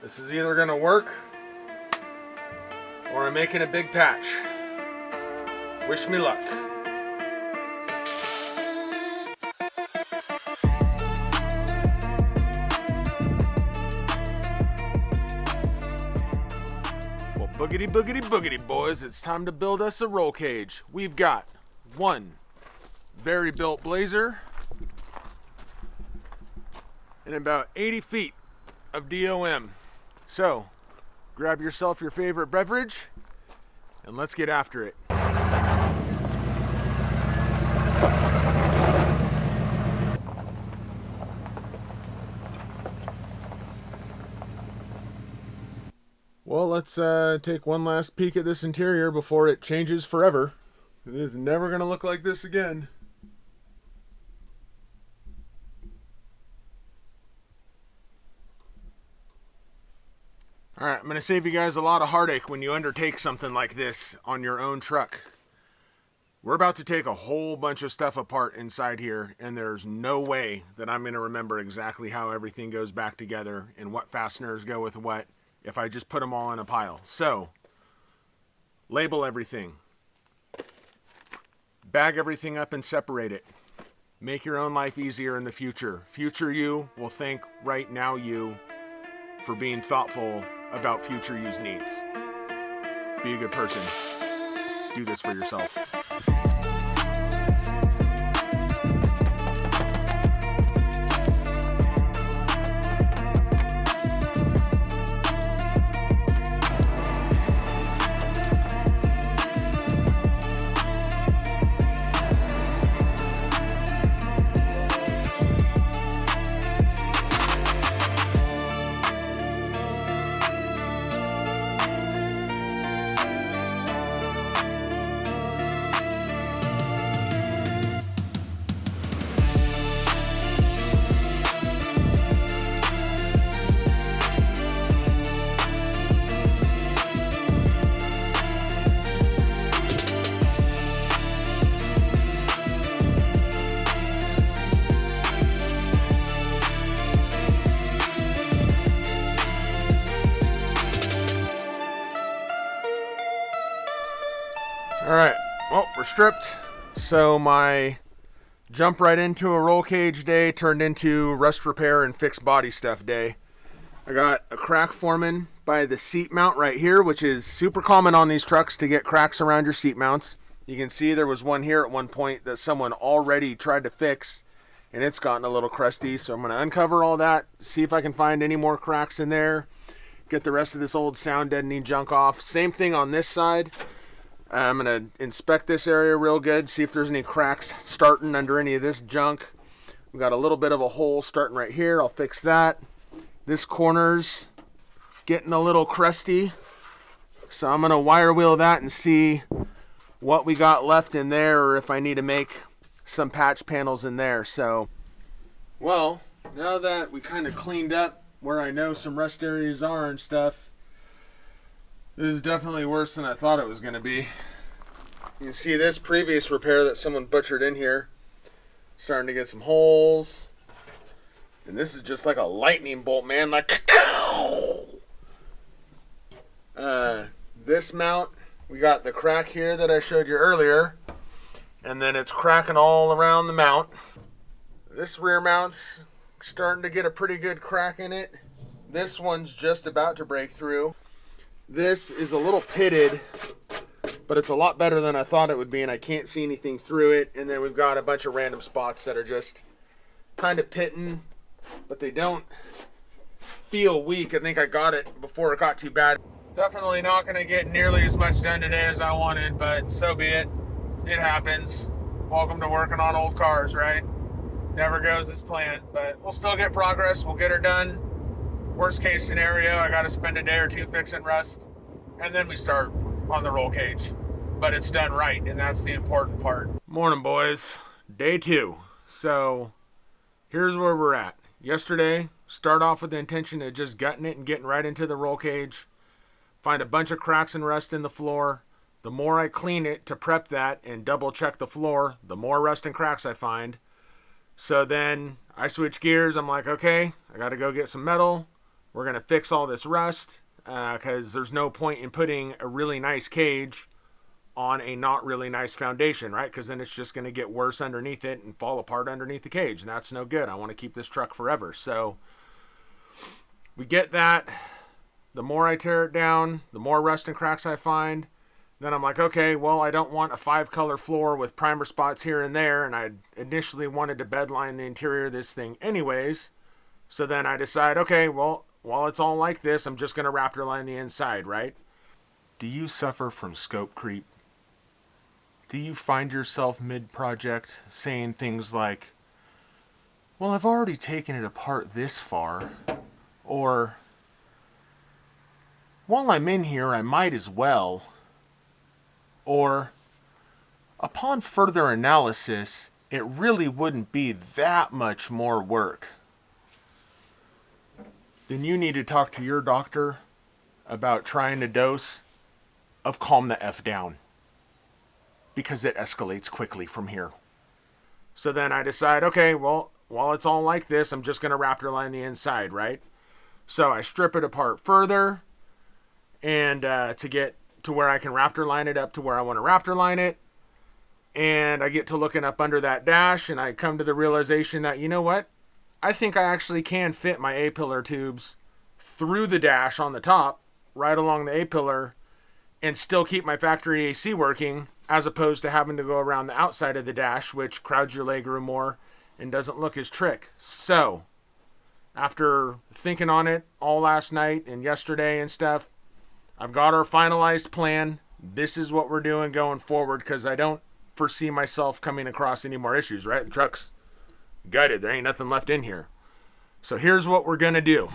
This is either gonna work or I'm making a big patch. Wish me luck. Well, boogity boogity boogity boys, it's time to build us a roll cage. We've got one very built blazer and about 80 feet of DOM. So, grab yourself your favorite beverage and let's get after it. Well, let's take one last peek at this interior before it changes forever. It is never going to look like this again. Alright, I'm going to save you guys a lot of heartache when you undertake something like this on your own truck. We're about to take a whole bunch of stuff apart inside here, and there's no way that I'm going to remember exactly how everything goes back together and what fasteners go with what if I just put them all in a pile. So, label everything. Bag everything up and separate it. Make your own life easier in the future. Future you will thank right now you for being thoughtful about future you's needs. Be a good person. Do this for yourself. Alright, well, we're stripped, so my jump right into a roll cage day turned into rust repair and fix body stuff day. I got a crack forming by the seat mount right here, which is super common on these trucks to get cracks around your seat mounts. You can see there was one here at one point that someone already tried to fix, and it's gotten a little crusty, so I'm going to uncover all that, see if I can find any more cracks in there, get the rest of this old sound deadening junk off. Same thing on this side. I'm going to inspect this area real good, see if there's any cracks starting under any of this junk. We've got a little bit of a hole starting right here. I'll fix that. This corner's getting a little crusty, so I'm going to wire wheel that and see what we got left in there, or if I need to make some patch panels in there. So, well, now that we kind of cleaned up where I know some rust areas are and stuff, this is definitely worse than I thought it was going to be. You can see this previous repair that someone butchered in here. Starting to get some holes. And this is just like a lightning bolt, man. Like, this mount, we got the crack here that I showed you earlier. And then it's cracking all around the mount. This rear mount's starting to get a pretty good crack in it. This one's just about to break through. This is a little pitted, but it's a lot better than I thought it would be, and I can't see anything through it. And then we've got a bunch of random spots that are just kind of pitting, but they don't feel weak. I think I got it before it got too bad. Definitely not going to get nearly as much done today as I wanted, but so be it. It happens. Welcome to working on old cars, right? Never goes as planned, but we'll still get progress. We'll get her done. Worst case scenario, I got to spend a day or two fixing rust, and then we start on the roll cage. But it's done right, and that's the important part. Morning, boys. Day 2. So, here's where we're at. Yesterday, start off with the intention of just gutting it and getting right into the roll cage. Find a bunch of cracks and rust in the floor. The more I clean it to prep that and double check the floor, the more rust and cracks I find. So then I switch gears. I'm like, okay, I got to go get some metal. We're going to fix all this rust because there's no point in putting a really nice cage on a not really nice foundation, right? Because then it's just going to get worse underneath it and fall apart underneath the cage. And that's no good. I want to keep this truck forever. So we get that. The more I tear it down, the more rust and cracks I find. Then I'm like, okay, well, I don't want a 5-color floor with primer spots here and there. And I initially wanted to bedline the interior of this thing anyways. So then I decide, okay, well, while it's all like this, I'm just going to Raptor line the inside, right? Do you suffer from scope creep? Do you find yourself mid-project saying things like, well, I've already taken it apart this far, or, while I'm in here, I might as well, or, upon further analysis, it really wouldn't be that much more work? Then you need to talk to your doctor about trying a dose of calm the F down, because it escalates quickly from here. So then I decide, okay, well, while it's all like this, I'm just going to Raptor line the inside, right? So I strip it apart further and to get to where I can Raptor line it up to where I want to Raptor line it. And I get to looking up under that dash and I come to the realization that, you know what? I think I actually can fit my A-pillar tubes through the dash on the top, right along the A-pillar, and still keep my factory AC working, as opposed to having to go around the outside of the dash, which crowds your legroom more and doesn't look as trick. So, after thinking on it all last night and yesterday and stuff, I've got our finalized plan. This is what we're doing going forward, because I don't foresee myself coming across any more issues, right? The truck's gutted. There ain't nothing left in here. So here's what we're going to do.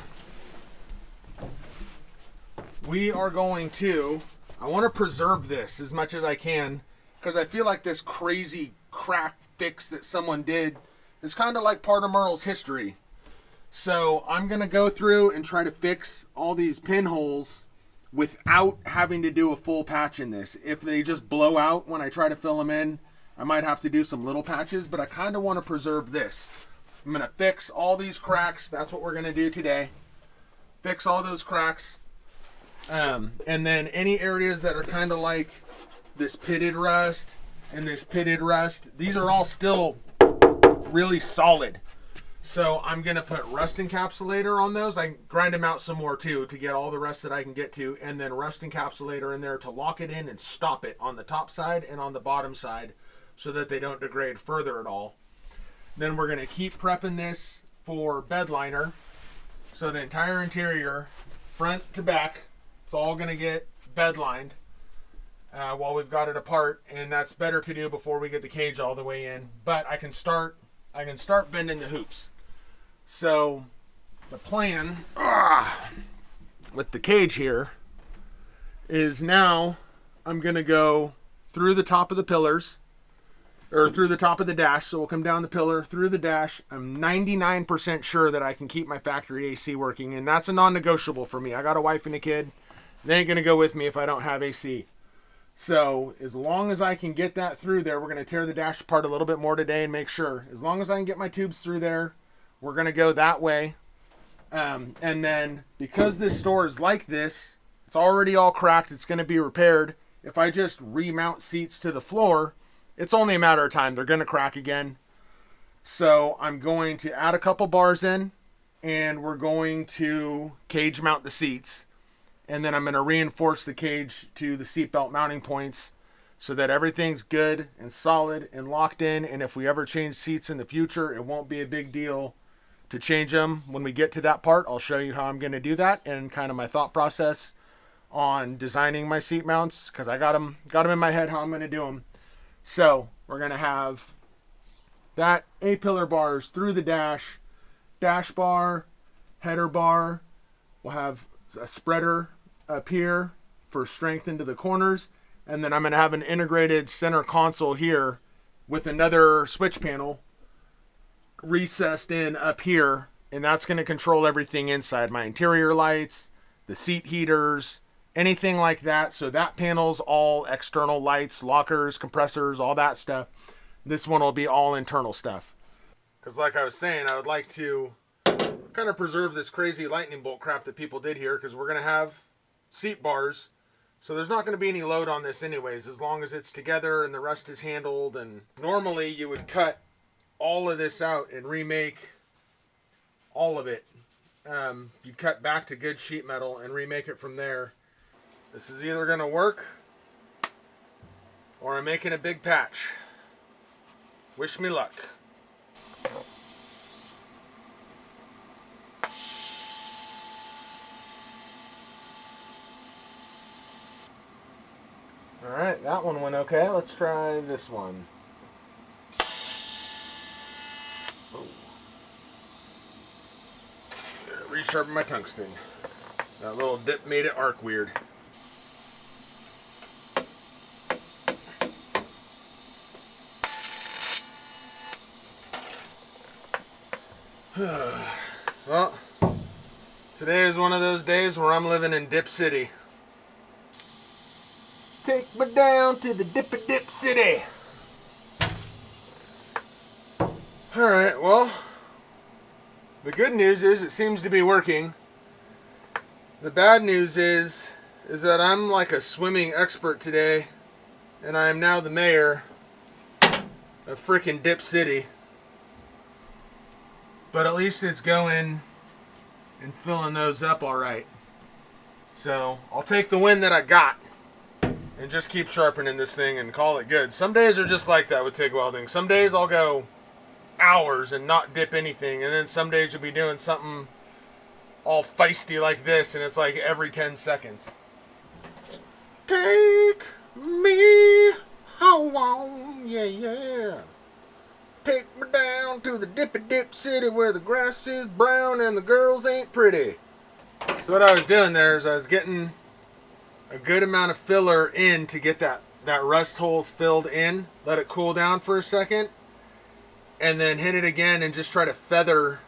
We are going to... I want to preserve this as much as I can, because I feel like this crazy crack fix that someone did is kind of like part of Merle's history. So I'm going to go through and try to fix all these pinholes without having to do a full patch in this. If they just blow out when I try to fill them in, I might have to do some little patches, but I kind of want to preserve this. I'm going to fix all these cracks. That's what we're going to do today. Fix all those cracks. And then any areas that are kind of like this pitted rust and this pitted rust, these are all still really solid. So I'm going to put rust encapsulator on those. I grind them out some more too to get all the rust that I can get to, and then rust encapsulator in there to lock it in and stop it on the top side and on the bottom side so that they don't degrade further at all. Then we're going to keep prepping this for bed liner. So the entire interior, front to back, it's all going to get bed lined while we've got it apart, and that's better to do before we get the cage all the way in. But I can start bending the hoops. So the plan with the cage here is now I'm going to go through the top of the pillars, or through the top of the dash. So we'll come down the pillar, through the dash. I'm 99% sure that I can keep my factory AC working, and that's a non-negotiable for me. I got a wife and a kid. They ain't going to go with me if I don't have AC. So as long as I can get that through there, we're going to tear the dash apart a little bit more today and make sure. As long as I can get my tubes through there, we're going to go that way. And then because this store is like this, it's already all cracked. It's going to be repaired. If I just remount seats to the floor, it's only a matter of time. They're going to crack again. So I'm going to add a couple bars in, and we're going to cage mount the seats. And then I'm going to reinforce the cage to the seatbelt mounting points so that everything's good and solid and locked in. And if we ever change seats in the future, it won't be a big deal to change them. When we get to that part, I'll show you how I'm going to do that and kind of my thought process on designing my seat mounts, because I got them in my head how I'm going to do them. So we're going to have that A-pillar bars through the dash bar, header bar. We'll have a spreader up here for strength into the corners, and then I'm going to have an integrated center console here with another switch panel recessed in up here, and that's going to control everything inside, my interior lights, the seat heaters, anything like that. So that panel's all external lights, lockers, compressors, all that stuff. This one will be all internal stuff, because like I was saying, I would like to kind of preserve this crazy lightning bolt crap that people did here, because we're going to have seat bars. So there's not going to be any load on this anyways, as long as it's together and the rest is handled. And normally you would cut all of this out and remake all of it. You'd cut back to good sheet metal and remake it from there. This is either going to work or I'm making a big patch. Wish me luck. Alright, that one went okay. Let's try this one. Oh. Resharpen my tungsten. That little dip made it arc weird. Well, today is one of those days where I'm living in Dip City. Take me down to the Dip City. Alright, well, the good news is it seems to be working. The bad news is that I'm like a swimming expert today, and I am now the mayor of frickin' Dip City. But at least it's going and filling those up alright. So I'll take the win that I got and just keep sharpening this thing and call it good. Some days are just like that with TIG welding. Some days I'll go hours and not dip anything, and then some days you'll be doing something all feisty like this, and it's like every 10 seconds. Take me home, yeah. Take me down to the Dip City where the grass is brown and the girls ain't pretty. So what I was doing there is I was getting a good amount of filler in to get that rust hole filled in. Let it cool down for a second. And then hit it again and just try to feather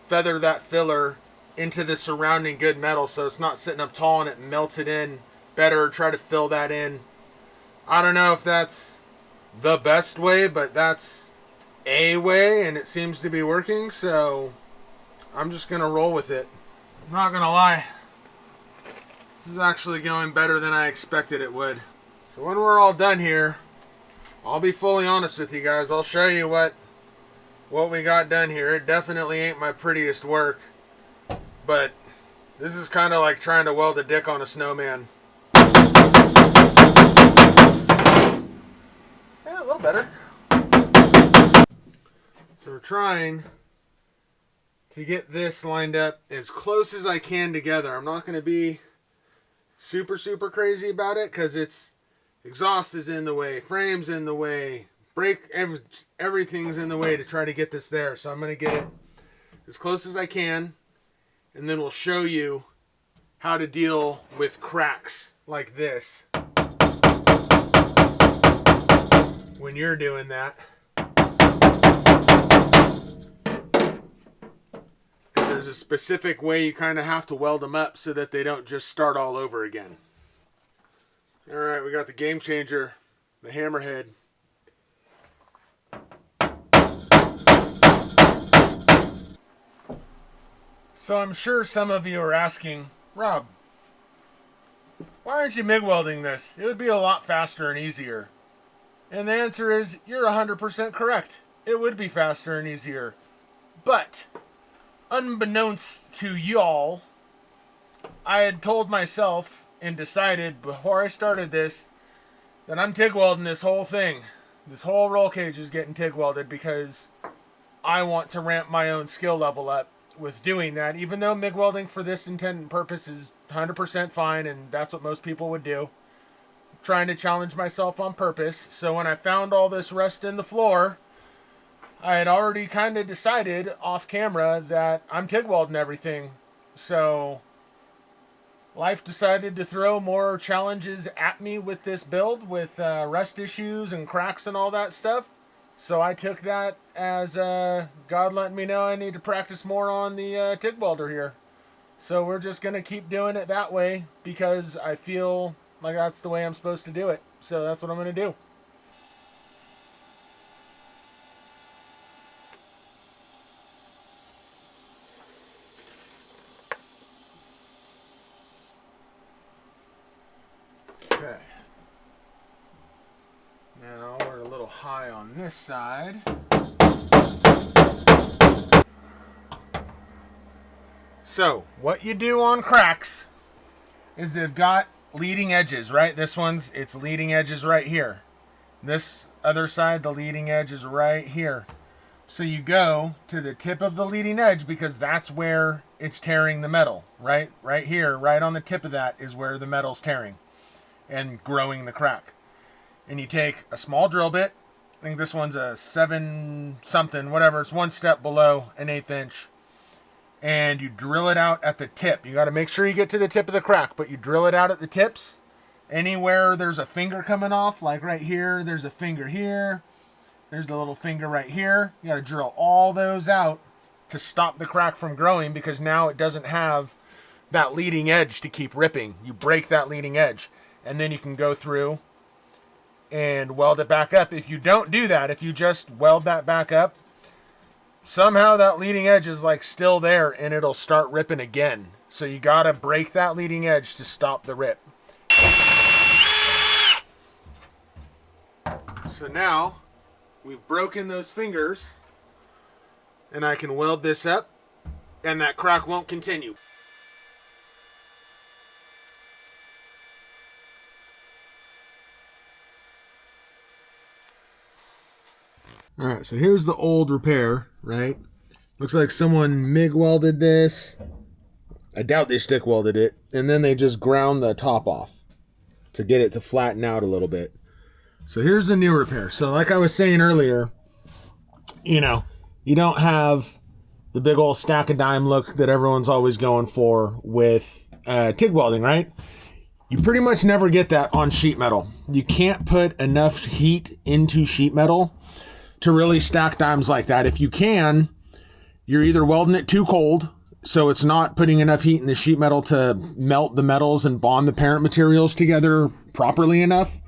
that filler into the surrounding good metal so it's not sitting up tall and it melts it in better. Try to fill that in. I don't know if that's the best way, but that's a way, and it seems to be working, so I'm just going to roll with it. I'm not going to lie. This is actually going better than I expected it would. So when we're all done here, I'll be fully honest with you guys. I'll show you what we got done here. It definitely ain't my prettiest work, but this is kind of like trying to weld a dick on a snowman. Yeah, a little better. So we're trying to get this lined up as close as I can together. I'm not going to be super crazy about it because it's exhaust is in the way, frame's in the way, everything's in the way to try to get this there. So I'm going to get it as close as I can, and then we'll show you how to deal with cracks like this when you're doing that. There's a specific way you kind of have to weld them up so that they don't just start all over again. Alright, we got the game changer, the hammerhead. So I'm sure some of you are asking, Rob, why aren't you MIG welding this? It would be a lot faster and easier. And the answer is, you're 100% correct. It would be faster and easier. But unbeknownst to y'all, I had told myself and decided before I started this that I'm TIG welding this whole thing. This whole roll cage is getting TIG welded because I want to ramp my own skill level up with doing that, even though MIG welding for this intent and purpose is 100% fine, and that's what most people would do. I'm trying to challenge myself on purpose. So when I found all this rust in the floor, I had already kind of decided off camera that I'm TIG welding everything. So life decided to throw more challenges at me with this build, with rust issues and cracks and all that stuff. So I took that as God letting me know I need to practice more on the TIG welder here. So we're just going to keep doing it that way because I feel like that's the way I'm supposed to do it. So that's what I'm going to do. Okay. Now we're a little high on this side. So, what you do on cracks is they've got leading edges, right? This one's, its leading edge is right here. This other side, the leading edge is right here. So you go to the tip of the leading edge because that's where it's tearing the metal, right? Right here, right on the tip of that is where the metal's tearing and growing the crack. And you take a small drill bit. I think this one's a 7 something, whatever. It's one step below an 1/8 inch. And you drill it out at the tip. You got to make sure you get to the tip of the crack, but you drill it out at the tips. Anywhere there's a finger coming off, like right here, there's a finger here. There's the little finger right here. You got to drill all those out to stop the crack from growing because now it doesn't have that leading edge to keep ripping. You break that leading edge, and then you can go through and weld it back up. If you don't do that, if you just weld that back up, somehow that leading edge is like still there and it'll start ripping again. So you gotta break that leading edge to stop the rip. So now we've broken those fingers and I can weld this up and that crack won't continue. All right, so here's the old repair, right? Looks like someone MIG welded this. I doubt they stick welded it. And then they just ground the top off to get it to flatten out a little bit. So here's the new repair. So like I was saying earlier, you know, you don't have the big old stack of dime look that everyone's always going for with TIG welding, right? You pretty much never get that on sheet metal. You can't put enough heat into sheet metal to really stack dimes like that. If you can, you're either welding it too cold, so it's not putting enough heat in the sheet metal to melt the metals and bond the parent materials together properly enough,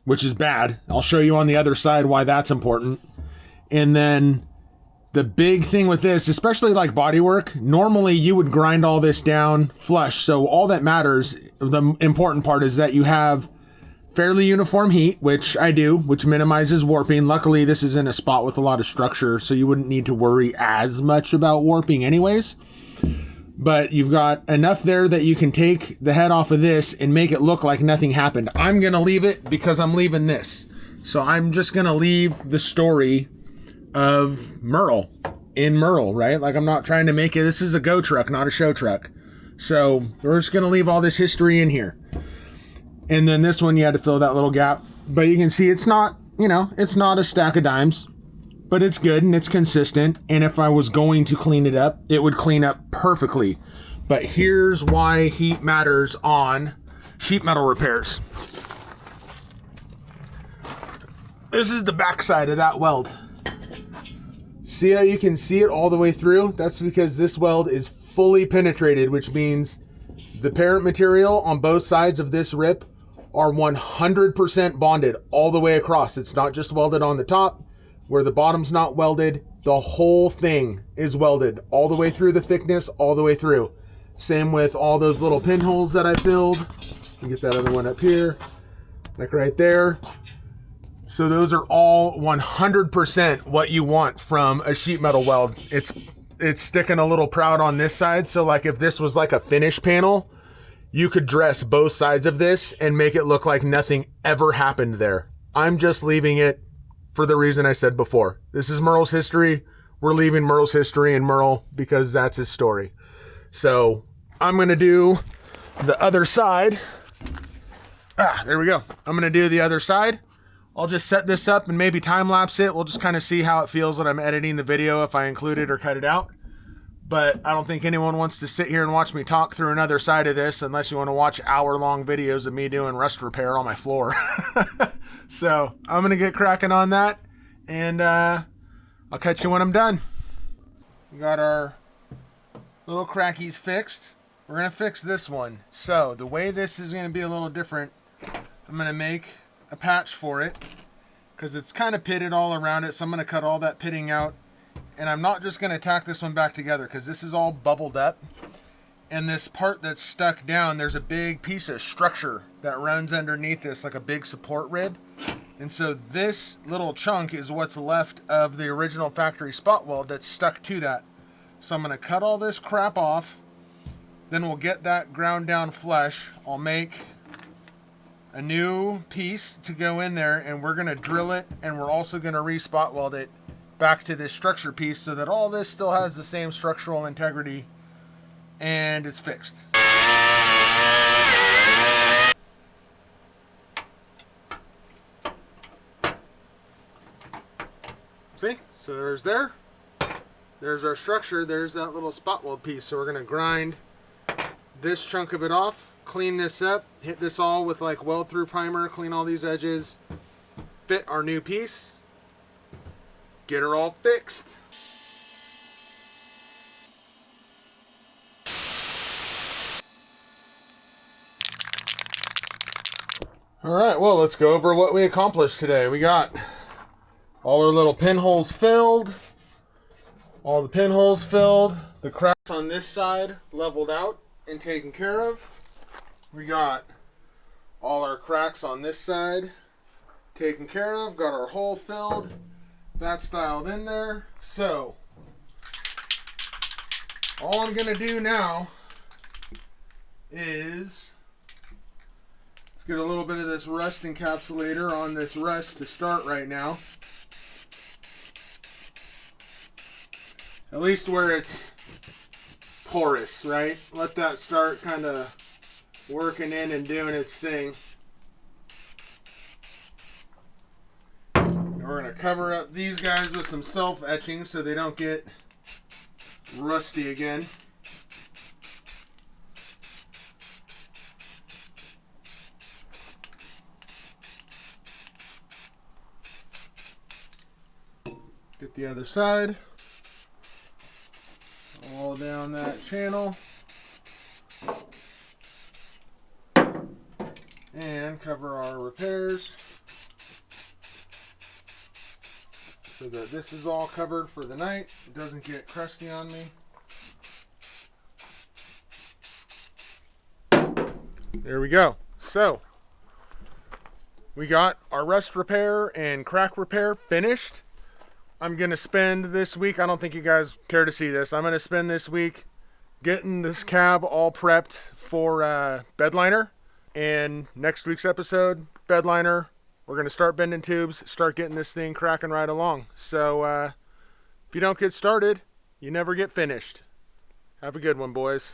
which is bad. I'll show you on the other side why that's important. And then the big thing with this, especially like bodywork, normally you would grind all this down flush. So all that matters, the important part is that you have fairly uniform heat, which I do, which minimizes warping. Luckily, this is in a spot with a lot of structure, so you wouldn't need to worry as much about warping anyways. But you've got enough there that you can take the head off of this and make it look like nothing happened. I'm going to leave it because I'm leaving this. So I'm just going to leave the story of Merle in Merle, right? Like I'm not trying to make it, this is a go truck, not a show truck. So we're just going to leave all this history in here. And then this one, you had to fill that little gap. But you can see it's not, you know, it's not a stack of dimes. But it's good and it's consistent. And if I was going to clean it up, it would clean up perfectly. But here's why heat matters on sheet metal repairs. This is the backside of that weld. See how you can see it all the way through? That's because this weld is fully penetrated, which means the parent material on both sides of this rip are 100% bonded all the way across. It's not just welded on the top where the bottom's not welded. The whole thing is welded all the way through the thickness, all the way through. Same with all those little pinholes that I filled. Get that other one up here, like right there. So those are all 100% what you want from a sheet metal weld. It's sticking a little proud on this side. So like if this was like a finish panel, you could dress both sides of this and make it look like nothing ever happened there. I'm just leaving it for the reason I said before. This is Merle's history. We're leaving Merle's history in Merle because that's his story. So I'm going to do the other side. There we go. I'm going to do the other side. I'll just set this up and maybe time lapse it. We'll just kind of see how it feels when I'm editing the video, if I include it or cut it out. But I don't think anyone wants to sit here and watch me talk through another side of this unless you want to watch hour-long videos of me doing rust repair on my floor. So I'm going to get cracking on that, and I'll catch you when I'm done. We got our little crackies fixed. We're going to fix this one. So the way this is going to be a little different, I'm going to make a patch for it because it's kind of pitted all around it. So I'm going to cut all that pitting out. And I'm not just going to tack this one back together because this is all bubbled up. And this part that's stuck down, there's a big piece of structure that runs underneath this, like a big support rib. And so this little chunk is what's left of the original factory spot weld that's stuck to that. So I'm gonna cut all this crap off. Then we'll get that ground down flush. I'll make a new piece to go in there, and we're gonna drill it, and we're also gonna re-spot weld it back to this structure piece so that all this still has the same structural integrity and it's fixed. See? So there's our structure. There's that little spot weld piece. So we're gonna grind this chunk of it off, clean this up, hit this all with like weld through primer, clean all these edges, fit our new piece, get her all fixed. All right, well, let's go over what we accomplished today. We got all our little pinholes filled, all the pinholes filled, the cracks on this side leveled out and taken care of. We got all our cracks on this side taken care of, got our hole filled, that styled in there. So, all I'm gonna do now is get a little bit of this rust encapsulator on this rust to start right now. At least where it's porous, right? Let that start kind of working in and doing its thing. And we're going to cover up these guys with some self-etching so they don't get rusty again. Get the other side, all down that channel, and cover our repairs so that this is all covered for the night. It doesn't get crusty on me. There we go. So, we got our rust repair and crack repair finished. I'm going to spend this week, I don't think you guys care to see this, I'm going to spend this week getting this cab all prepped for bedliner. And next week's episode, bedliner, we're going to start bending tubes, start getting this thing cracking right along. So if you don't get started, you never get finished. Have a good one, boys.